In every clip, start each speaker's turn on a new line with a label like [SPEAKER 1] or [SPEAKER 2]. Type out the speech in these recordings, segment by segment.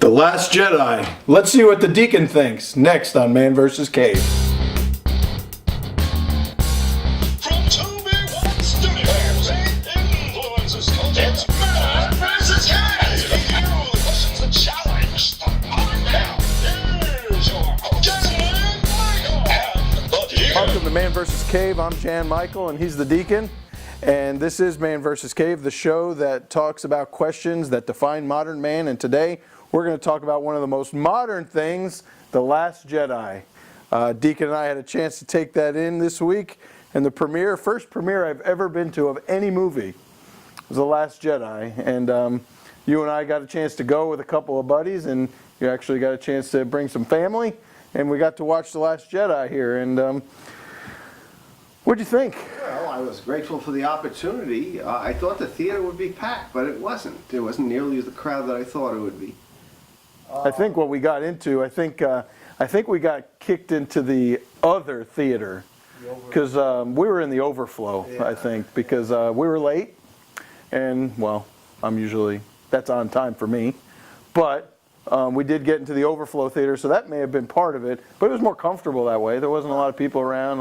[SPEAKER 1] The Last Jedi. Let's see what the Deacon thinks. Next on Man vs. Cave.
[SPEAKER 2] From 2B1 Studios, influences content, Man vs. Cave. The questions that challenge the mind now. Here's your host, Jan Michael, and the Deacon.
[SPEAKER 1] Welcome to Man vs. Cave. I'm Jan Michael, and he's the Deacon. And this is Man vs. Cave, the show that talks about questions that define modern man. And today, we're going to talk about one of the most modern things, The Last Jedi. Deacon and I had a chance to take that in this week, and the first premiere I've ever been to of any movie was The Last Jedi. And you and I got a chance to go with a couple of buddies, and you actually got a chance to bring some family, and we got to watch The Last Jedi here. And what'd you think?
[SPEAKER 3] Well, I was grateful for the opportunity. I thought the theater would be packed, but it wasn't. It wasn't nearly the crowd that I thought it would be.
[SPEAKER 1] I think what we got into, I think we got kicked into the other theater because we were in the overflow. Yeah. I think because we were late, and well, that's on time for me, but we did get into the overflow theater, so that may have been part of it. But it was more comfortable that way. There wasn't a lot of people around.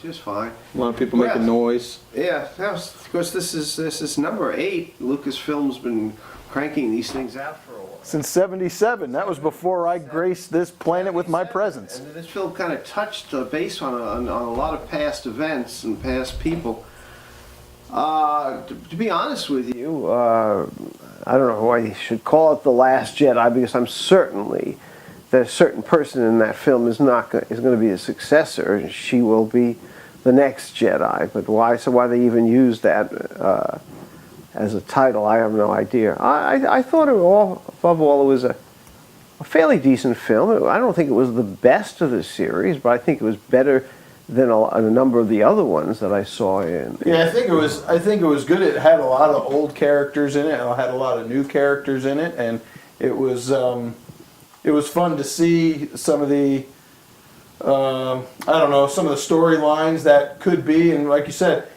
[SPEAKER 3] Just fine.
[SPEAKER 1] A lot of people making noise.
[SPEAKER 3] Yeah, of course. This is number 8. Lucasfilm's been cranking these things out for a while.
[SPEAKER 1] Since '77. That was before I graced this planet with my presence.
[SPEAKER 3] And this film kind of touched base on a lot of past events and past people. To be honest with you, I don't know why you should call it The Last Jedi, because I'm certainly that a certain person in that film is going to be a successor, and she will be the next Jedi. But why they even use that as a title, I have no idea. I thought above all, it was a fairly decent film. I don't think it was the best of the series, but I think it was better than a number of the other ones that I saw in.
[SPEAKER 1] Yeah, I think it was good. It had a lot of old characters in it, and it had a lot of new characters in it, and it was fun to see some of the some of the storylines that could be. And like you said,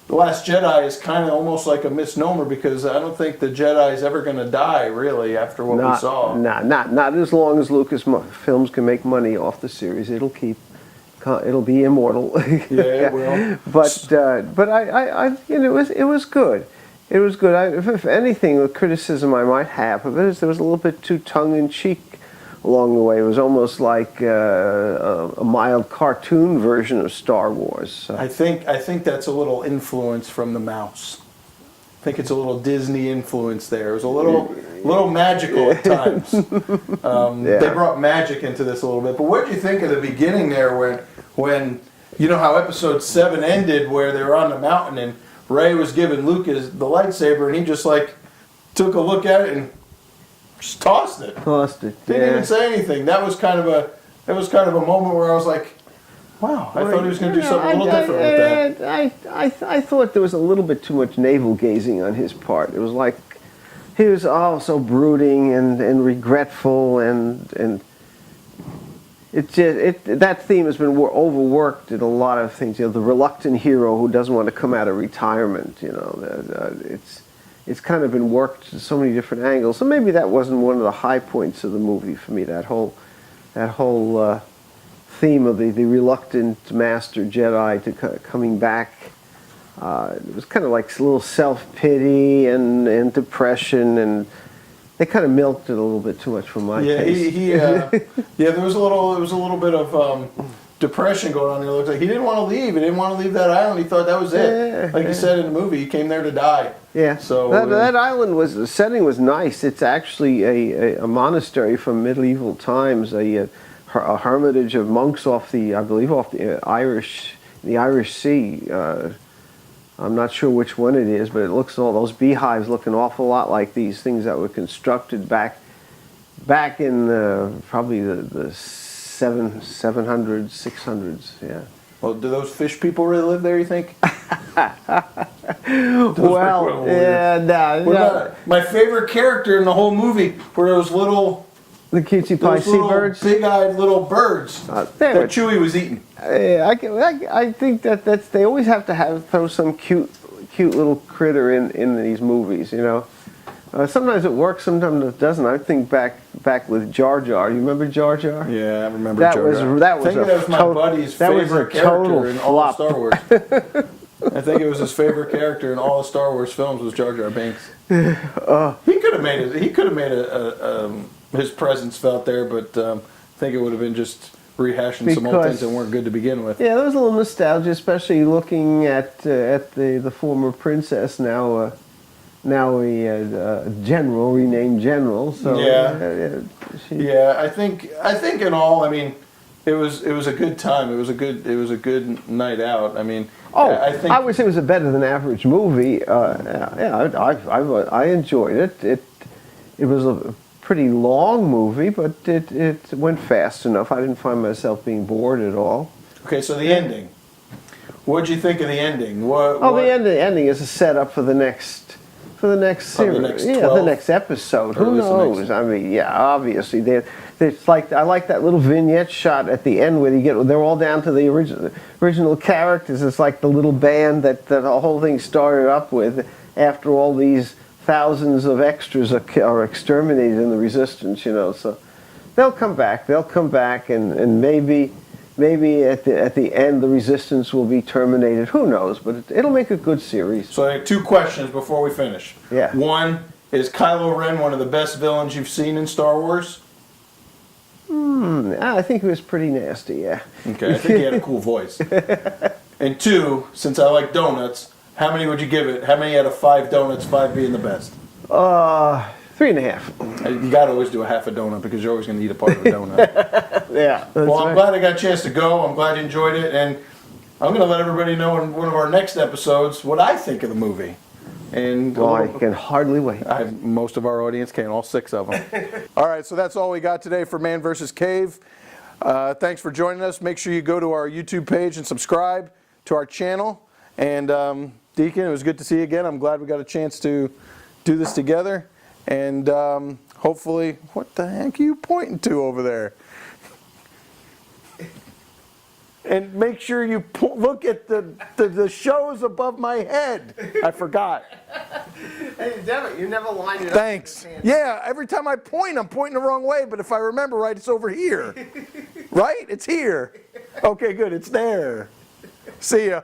[SPEAKER 1] The Last Jedi is kind of almost like a misnomer, because I don't think the Jedi is ever going to die, really, after what we saw.
[SPEAKER 3] Not as long as Lucasfilms can make money off the series. It'll be immortal.
[SPEAKER 1] Yeah, it will.
[SPEAKER 3] But it was good. It was good. If anything, the criticism I might have of it is there was a little bit too tongue-in-cheek along the way. It was almost like a mild cartoon version of Star Wars. So.
[SPEAKER 1] I think that's a little influence from the mouse. I think it's a little Disney influence there. It was a little magical at times.
[SPEAKER 3] Yeah.
[SPEAKER 1] They brought magic into this a little bit. But what did you think of the beginning there, when you know how Episode 7 ended, where they were on the mountain and Rey was giving Luke the lightsaber, and he just took a look at it and just tossed it. Didn't even say anything. That was kind of a moment where I was like, wow, I thought he was going to do something a little different with that.
[SPEAKER 3] I thought there was a little bit too much navel gazing on his part. It was like he was so brooding and regretful, and that theme has been overworked in a lot of things. The reluctant hero who doesn't want to come out of retirement. It's kind of been worked to so many different angles. So maybe that wasn't one of the high points of the movie for me. That whole theme of the reluctant master Jedi coming back. It was kind of like a little self-pity and depression, and they kind of milked it a little bit too much for my taste.
[SPEAKER 1] There was a little bit of depression going on there. It looks like he didn't want to leave. He didn't want to leave that island. He thought that was it. Like you said in the movie, he came there to die.
[SPEAKER 3] Yeah.
[SPEAKER 1] So
[SPEAKER 3] that island the setting was nice. It's actually a monastery from medieval times, a hermitage of monks off the Irish Sea. I'm not sure which one it is, but it looks, all those beehives look an awful lot like these things that were constructed back in probably the 700s, 600s. Yeah.
[SPEAKER 1] Well, do those fish people really live there, you think?
[SPEAKER 3] Well, yeah, no.
[SPEAKER 1] My favorite character in the whole movie were those little
[SPEAKER 3] The cutesy pie seabirds?
[SPEAKER 1] Big-eyed little birds that Chewie was eating.
[SPEAKER 3] I think that's they always have to throw some cute little critter in these movies, you know. Sometimes it works, sometimes it doesn't. I think back with Jar Jar. You remember Jar Jar?
[SPEAKER 1] Yeah, I remember
[SPEAKER 3] That
[SPEAKER 1] Jar
[SPEAKER 3] was
[SPEAKER 1] Jar.
[SPEAKER 3] that was
[SPEAKER 1] I think
[SPEAKER 3] a
[SPEAKER 1] that was my
[SPEAKER 3] total-
[SPEAKER 1] buddy's
[SPEAKER 3] that was a
[SPEAKER 1] favorite
[SPEAKER 3] total
[SPEAKER 1] character in all of
[SPEAKER 3] flop.
[SPEAKER 1] Star Wars. I think it was his favorite character in all the Star Wars films was Jar Jar Binks. He could have made it. He could have made his presence felt there, but I think it would have been just rehashing some old
[SPEAKER 3] Because-
[SPEAKER 1] things that weren't good to begin with.
[SPEAKER 3] Yeah, there was a little nostalgia, especially looking at the former princess now a general, renamed general. So
[SPEAKER 1] Yeah. Yeah, I think in all, I mean, it was a good time. It was a good night out. I mean, I think
[SPEAKER 3] I would say it was a better than average movie. I enjoyed it. It was a pretty long movie, but it went fast enough. I didn't find myself being bored at all.
[SPEAKER 1] Okay, so the ending. What'd you think of the ending?
[SPEAKER 3] The ending is a setup for the next series.
[SPEAKER 1] next
[SPEAKER 3] The
[SPEAKER 1] 12?
[SPEAKER 3] next episode.
[SPEAKER 1] Or
[SPEAKER 3] Who
[SPEAKER 1] at least the
[SPEAKER 3] knows?
[SPEAKER 1] next-
[SPEAKER 3] I mean, yeah, obviously it's like I like that little vignette shot at the end where they're all down to the original characters. It's like the little band that the whole thing started up with after all these thousands of extras are exterminated in the Resistance. So they'll come back. And maybe at the end the Resistance will be terminated. Who knows? But it'll make a good series.
[SPEAKER 1] So I have two questions before we finish.
[SPEAKER 3] Yeah.
[SPEAKER 1] One, is Kylo Ren one of the best villains you've seen in Star Wars?
[SPEAKER 3] I think it was pretty nasty. Yeah.
[SPEAKER 1] Okay, I think he had a cool voice. And two, since I like donuts, how many would you give it? How many out of 5 donuts, 5 being the best?
[SPEAKER 3] 3.5.
[SPEAKER 1] You got to always do a half a donut because you're always going to eat a part of a donut.
[SPEAKER 3] Yeah.
[SPEAKER 1] Well, I'm glad I got a chance to go. I'm glad you enjoyed it. And I'm going to let everybody know in one of our next episodes what I think of the movie. And
[SPEAKER 3] Well, I can hardly wait.
[SPEAKER 1] most of our audience can, all 6 of them. All right, so that's all we got today for Man vs. Cave. Thanks for joining us. Make sure you go to our YouTube page and subscribe to our channel. And Deacon, it was good to see you again. I'm glad we got a chance to do this together. And hopefully, what the heck are you pointing to over there? And make sure you look at the shows above my head. I forgot.
[SPEAKER 3] Hey, you never lined it up.
[SPEAKER 1] Thanks. Yeah, every time I point, I'm pointing the wrong way. But if I remember right, it's over here. Right? It's here. Okay, good. It's there. See ya.